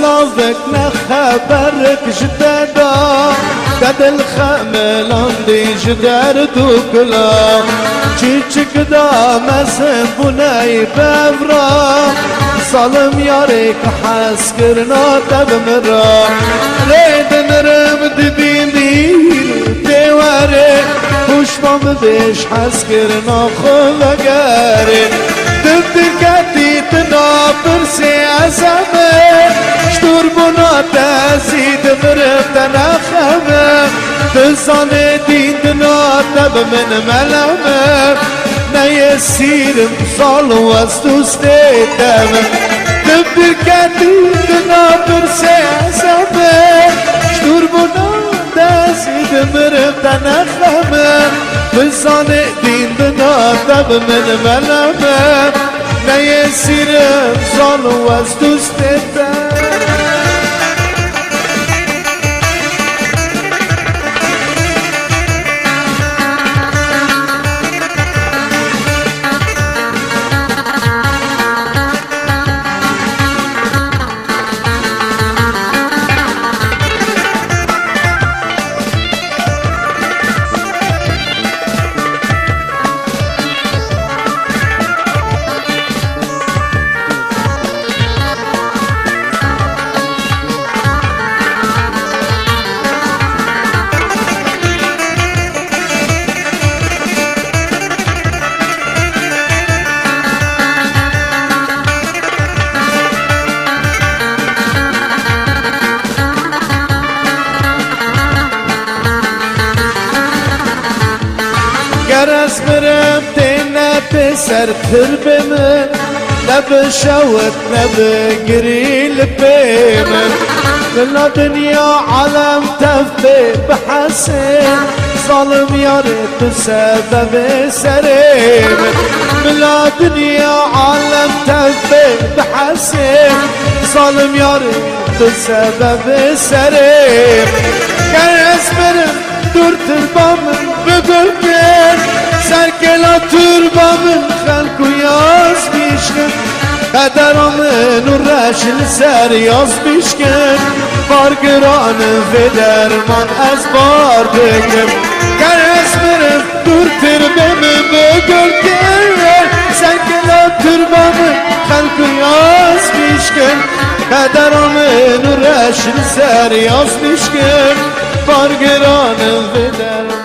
سلاوك نخبرك جدادا قد الخملان دي جدار دوكلا چيچك دا مزن بناي بفرا ظالم يارك حس کرنا تب مرا ريد نرم دبين دير دیواره پشمام بهش حس کرنا خلقاره دفتر کتی تنابر سی ازمه شتور بنا تزید مرم تنخمه دزان دین دناتب من ملمه نه سیرم سالو از دوستیتم دفتر کتی تنابر سی ازمه شتور بنا تزید مرم تنخمه دزان دین دناتب من ملمه نه سیرم سالو از دوستیتم گرز برم تینه پسر تر بمن نب شوت نب گریل بمن بلا دنیا عالم تفه بحسن ظالم یارت بسبب سرم بلا دنیا عالم تفه بحسن ظالم یارت بسبب سرم گرز برم دور تربامن بگل کن سرکلا تربامن خلکو یاز بیشکن قدرامن و رشل سر یاز بیشکن بارگران و درمان از بار بکن گر اسمرم دور تربامن بگل کن سرکلا تربامن خلکو یاز بیشکن قدرامن و رشل سر یاز بیشکن بارگران و درمان